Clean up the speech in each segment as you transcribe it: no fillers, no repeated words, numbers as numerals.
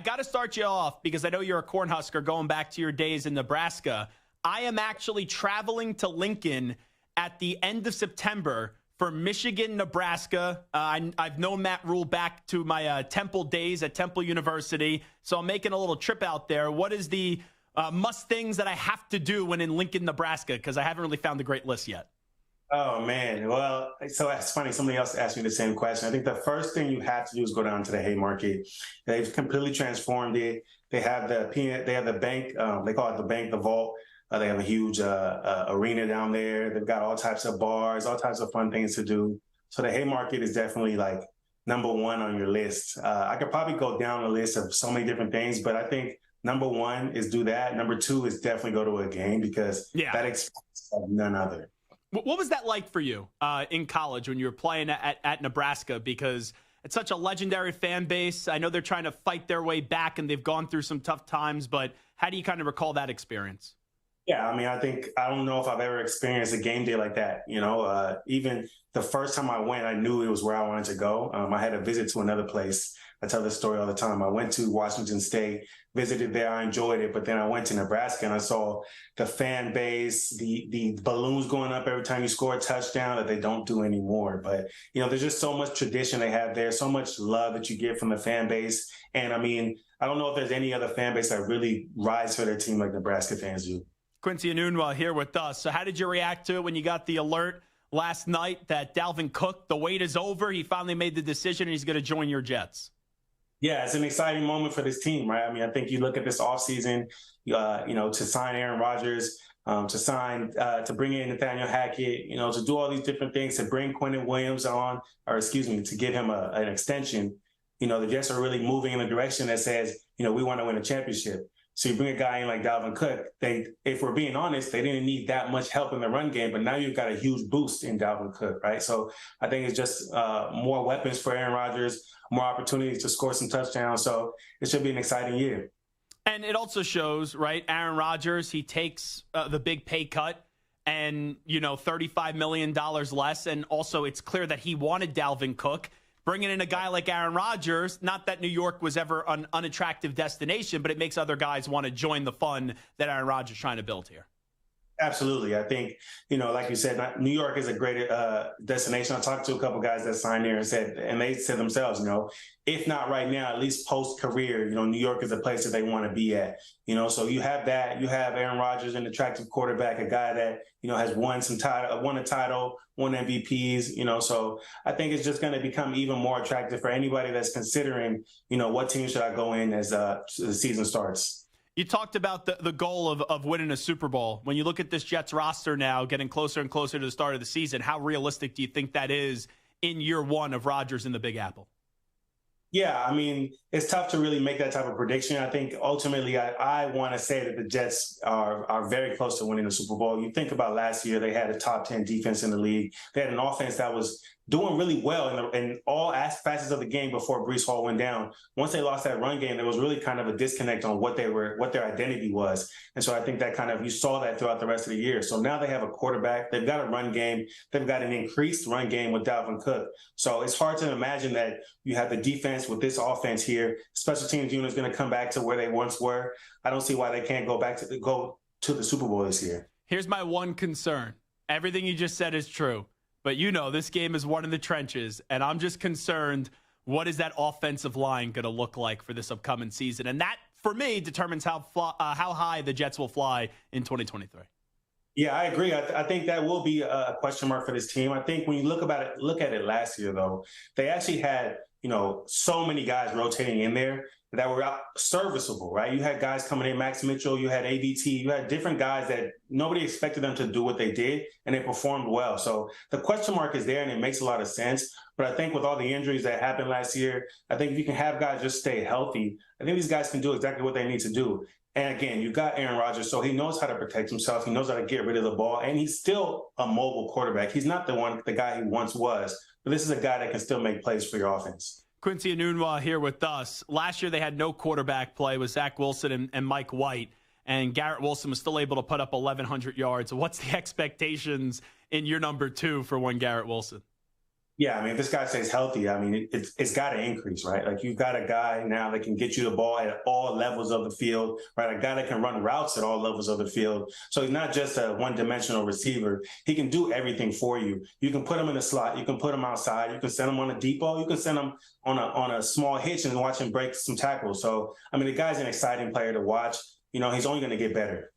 I got to start you off because I know you're a Cornhusker going back to your days in Nebraska. I am actually traveling to Lincoln at the end of September for Michigan, Nebraska. I've known Matt Rule back to my Temple days at Temple University, so I'm making a little trip out there. What is the must things that I have to do when in Lincoln, Nebraska? Because I haven't really found a great list yet. Oh, man. Well, so it's funny. Somebody else asked me the same question. I think the first thing you have to do is go down to the Haymarket. They've completely transformed it. They have the bank. They call it the bank, the vault. They have a huge arena down there. They've got all types of bars, all types of fun things to do. So the Haymarket is definitely like number one on your list. I could probably go down a list of so many different things, but I think number one is do that. Number two is definitely go to a game because that experience is none other. What was that like for you in college when you were playing at Nebraska? Because it's such a legendary fan base. I know they're trying to fight their way back and they've gone through some tough times, but how do you kind of recall that experience? Yeah, I mean, I don't know if I've ever experienced a game day like that. Even the first time I went, I knew it was where I wanted to go. I had a visit to another place. I tell this story all the time. I went to Washington State, visited there. I enjoyed it. But then I went to Nebraska and I saw the fan base, the balloons going up every time you score a touchdown that they don't do anymore. But, there's just so much tradition they have there, so much love that you get from the fan base. And, I mean, I don't know if there's any other fan base that really rides for their team like Nebraska fans do. Quincy Enunwa here with us. So how did you react to it when you got the alert last night that Dalvin Cook, the wait is over? He finally made the decision and he's going to join your Jets. Yeah, it's an exciting moment for this team, right? I mean, I think you look at this offseason, to sign Aaron Rodgers, to bring in Nathaniel Hackett, to do all these different things, to bring Quentin Williams to give him an extension. The Jets are really moving in a direction that says, we want to win a championship. So you bring a guy in like Dalvin Cook, if we're being honest, they didn't need that much help in the run game, but now you've got a huge boost in Dalvin Cook, right? So I think it's just more weapons for Aaron Rodgers, more opportunities to score some touchdowns. So it should be an exciting year. And it also shows, right, Aaron Rodgers, he takes the big pay cut and, $35 million less. And also it's clear that he wanted Dalvin Cook. Bringing in a guy like Aaron Rodgers, not that New York was ever an unattractive destination, but it makes other guys want to join the fun that Aaron Rodgers is trying to build here. Absolutely. I think, like you said, New York is a great destination. I talked to a couple guys that signed there and they said themselves, if not right now, at least post-career, New York is a place that they want to be at. So you have that. You have Aaron Rodgers, an attractive quarterback, a guy that, has won a title, won MVPs, so I think it's just going to become even more attractive for anybody that's considering, what team should I go in as the season starts. You talked about the goal of winning a Super Bowl. When you look at this Jets roster now, getting closer and closer to the start of the season, how realistic do you think that is in year one of Rodgers in the Big Apple? Yeah, I mean, it's tough to really make that type of prediction. I think ultimately I want to say that the Jets are very close to winning the Super Bowl. You think about last year, they had a top 10 defense in the league. They had an offense that was doing really well in all facets of the game before Breece Hall went down. Once they lost that run game, there was really kind of a disconnect on what their identity was. And so I think that you saw that throughout the rest of the year. So now they have a quarterback, they've got a run game, they've got an increased run game with Dalvin Cook. So it's hard to imagine that you have the defense with this offense here. Special teams unit is going to come back to where they once were. I don't see why they can't go to the Super Bowl this year. Here's my one concern. Everything you just said is true. But this game is won in the trenches, and I'm just concerned, what is that offensive line going to look like for this upcoming season? And that, for me, determines how high the Jets will fly in 2023. Yeah, I agree. I think that will be a question mark for this team. I think when you look at it last year, though, they actually had, so many guys rotating in there that were serviceable, right? You had guys coming in, Max Mitchell, you had ADT, you had different guys that nobody expected them to do what they did, and they performed well. So the question mark is there, and it makes a lot of sense. But I think with all the injuries that happened last year, I think if you can have guys just stay healthy, I think these guys can do exactly what they need to do. And again, you've got Aaron Rodgers, so he knows how to protect himself. He knows how to get rid of the ball, and he's still a mobile quarterback. He's not the guy he once was, but this is a guy that can still make plays for your offense. Quincy Enunwa here with us. Last year they had no quarterback play with Zach Wilson and Mike White, and Garrett Wilson was still able to put up 1,100 yards. What's the expectations in year number 2 for one Garrett Wilson? Yeah, I mean, if this guy stays healthy, I mean, it's got to increase, right? Like you've got a guy now that can get you the ball at all levels of the field, right? A guy that can run routes at all levels of the field. So he's not just a one-dimensional receiver. He can do everything for you. You can put him in the slot. You can put him outside. You can send him on a deep ball. You can send him on a small hitch and watch him break some tackles. So, I mean, the guy's an exciting player to watch. You know, he's only going to get better.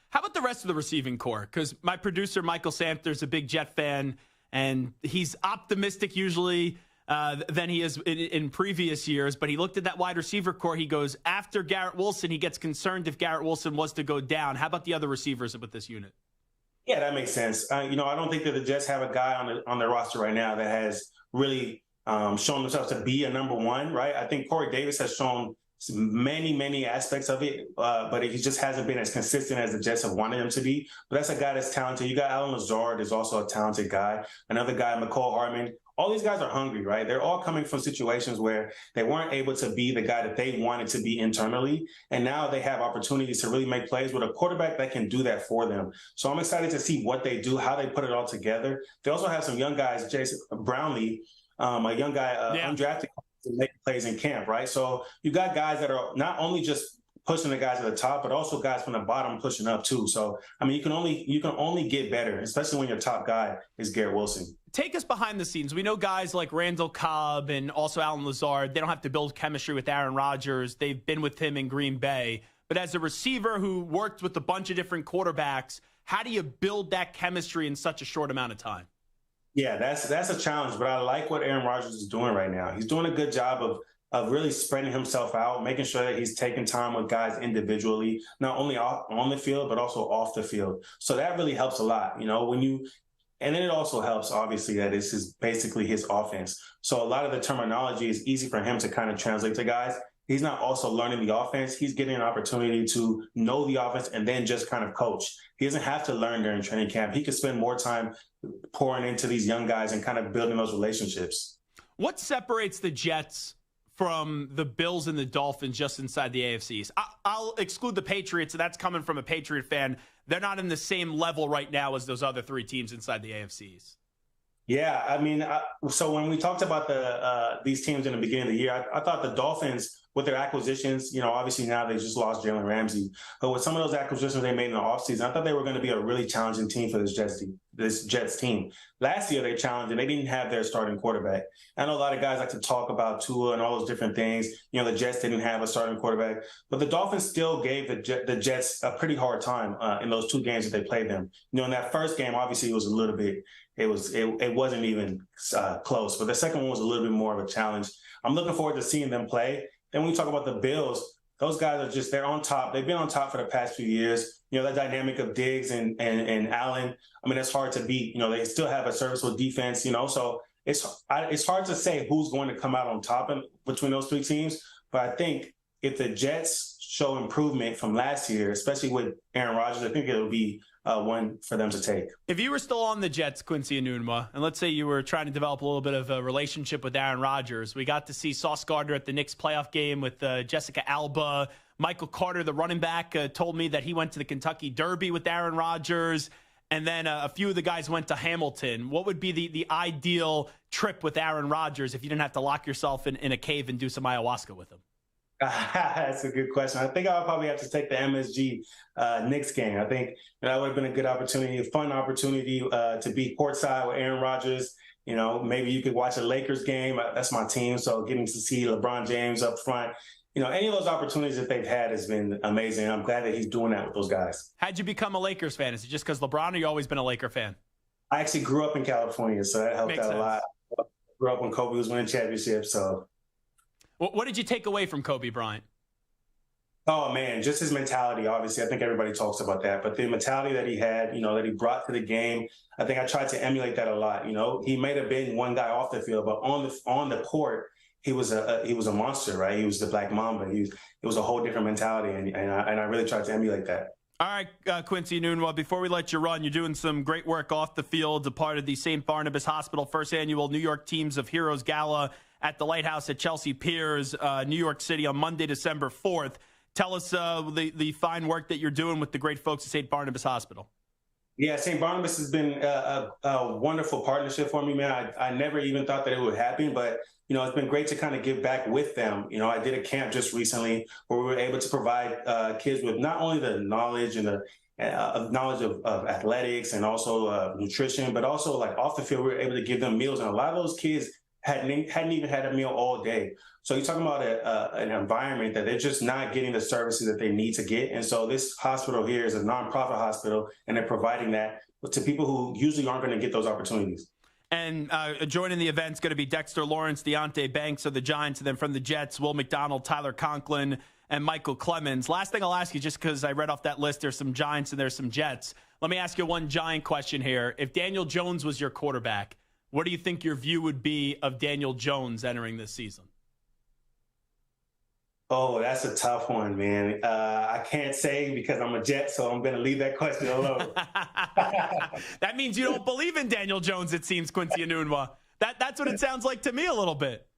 How about the rest of the receiving core? Because my producer, Michael Samter's a big Jet fan, and he's optimistic usually than he is in previous years. But he looked at that wide receiver core. He goes, after Garrett Wilson, he gets concerned if Garrett Wilson was to go down. How about the other receivers with this unit? Yeah, that makes sense. I don't think that the Jets have a guy on their roster right now that has really shown themselves to be a number one, right? I think Corey Davis has shown many aspects of it, but he just hasn't been as consistent as the Jets have wanted him to be. But that's a guy that's talented. You got Allen Lazard is also a talented guy. Another guy, McCole Hardman. All these guys are hungry, right? They're all coming from situations where they weren't able to be the guy that they wanted to be internally. And now they have opportunities to really make plays with a quarterback that can do that for them. So I'm excited to see what they do, how they put it all together. They also have some young guys, Jason Brownlee, a young guy, undrafted, to make plays in camp, right? So you got guys that are not only just pushing the guys at the top, but also guys from the bottom pushing up too. So I mean, you can only get better, especially when your top guy is Garrett Wilson. Take us behind the scenes. We know guys like Randall Cobb and also Allen Lazard. They don't have to build chemistry with Aaron Rodgers. They've been with him in Green Bay. But as a receiver who worked with a bunch of different quarterbacks, how do you build that chemistry in such a short amount of time? Yeah, that's a challenge, but I like what Aaron Rodgers is doing right now. He's doing a good job of really spreading himself out, making sure that he's taking time with guys individually, not only on the field, but also off the field. So that really helps a lot, and then it also helps, obviously, that this is basically his offense. So a lot of the terminology is easy for him to kind of translate to guys. He's not also learning the offense. He's getting an opportunity to know the offense and then just kind of coach. He doesn't have to learn during training camp. He can spend more time pouring into these young guys and kind of building those relationships. What separates the Jets from the Bills and the Dolphins just inside the AFCs? I'll exclude the Patriots, and that's coming from a Patriot fan. They're not in the same level right now as those other three teams inside the AFCs. Yeah, I mean, so when we talked about these teams in the beginning of the year, I thought the Dolphins, with their acquisitions, obviously now they just lost Jalen Ramsey, but with some of those acquisitions they made in the offseason, I thought they were going to be a really challenging team for this Jets team. Last year they challenged and they didn't have their starting quarterback. I know a lot of guys like to talk about Tua and all those different things. The Jets didn't have a starting quarterback, but the Dolphins still gave the Jets a pretty hard time in those two games that they played them. In that first game, obviously it was a little bit. It wasn't even close, but the second one was a little bit more of a challenge. I'm looking forward to seeing them play. Then when we talk about the Bills, those guys are they're on top. They've been on top for the past few years. The dynamic of Diggs and Allen, I mean, it's hard to beat. They still have a serviceable defense, so it's hard to say who's going to come out on top between those three teams. But I think if the Jets show improvement from last year, especially with Aaron Rodgers, I think it'll be one for them to take. If you were still on the Jets, Quincy Enunwa, and let's say you were trying to develop a little bit of a relationship with Aaron Rodgers, we got to see Sauce Gardner at the Knicks playoff game with Jessica Alba. Michael Carter, the running back, told me that he went to the Kentucky Derby with Aaron Rodgers, and then a few of the guys went to Hamilton. What would be the ideal trip with Aaron Rodgers if you didn't have to lock yourself in a cave and do some ayahuasca with him? That's a good question. I think I would probably have to take the MSG Knicks game. I think that would have been a good opportunity, a fun opportunity to be courtside with Aaron Rodgers. Maybe you could watch a Lakers game. That's my team. So getting to see LeBron James up front, any of those opportunities that they've had has been amazing. I'm glad that he's doing that with those guys. How'd you become a Lakers fan? Is it just because LeBron, or you always been a Laker fan? I actually grew up in California, so that helped out a lot. I grew up when Kobe was winning championships, so. What did you take away from Kobe Bryant? Oh, man, just his mentality, obviously. I think everybody talks about that. But the mentality that he had, that he brought to the game, I think I tried to emulate that a lot. He may have been one guy off the field, but on the court, he was a monster, right? He was the Black Mamba. It was a whole different mentality, and I really tried to emulate that. All right, Quincy Enunwa, before we let you run, you're doing some great work off the field, a part of the St. Barnabas Hospital First Annual New York Teams of Heroes Gala at the Lighthouse at Chelsea Piers, New York City on Monday, December 4th. Tell us the fine work that you're doing with the great folks at St. Barnabas Hospital. Yeah, St. Barnabas has been a wonderful partnership for me, man. I never even thought that it would happen, but it's been great to kind of give back with them. I did a camp just recently where we were able to provide kids with not only the knowledge and the knowledge of athletics and also nutrition, but also like off the field, we were able to give them meals. And a lot of those kids hadn't even had a meal all day. So you're talking about an environment that they're just not getting the services that they need to get. And so this hospital here is a nonprofit hospital, and they're providing that to people who usually aren't going to get those opportunities. And joining the event's going to be Dexter Lawrence, Deonte Banks of the Giants, and then from the Jets, Will McDonald, Tyler Conklin, and Michael Clemens. Last thing I'll ask you, just because I read off that list, there's some Giants and there's some Jets. Let me ask you one Giant question here. If Daniel Jones was your quarterback, what do you think your view would be of Daniel Jones entering this season? Oh, that's a tough one, man. I can't say because I'm a Jet, so I'm going to leave that question alone. That means you don't believe in Daniel Jones, it seems, Quincy Enunwa. That's what it sounds like to me a little bit.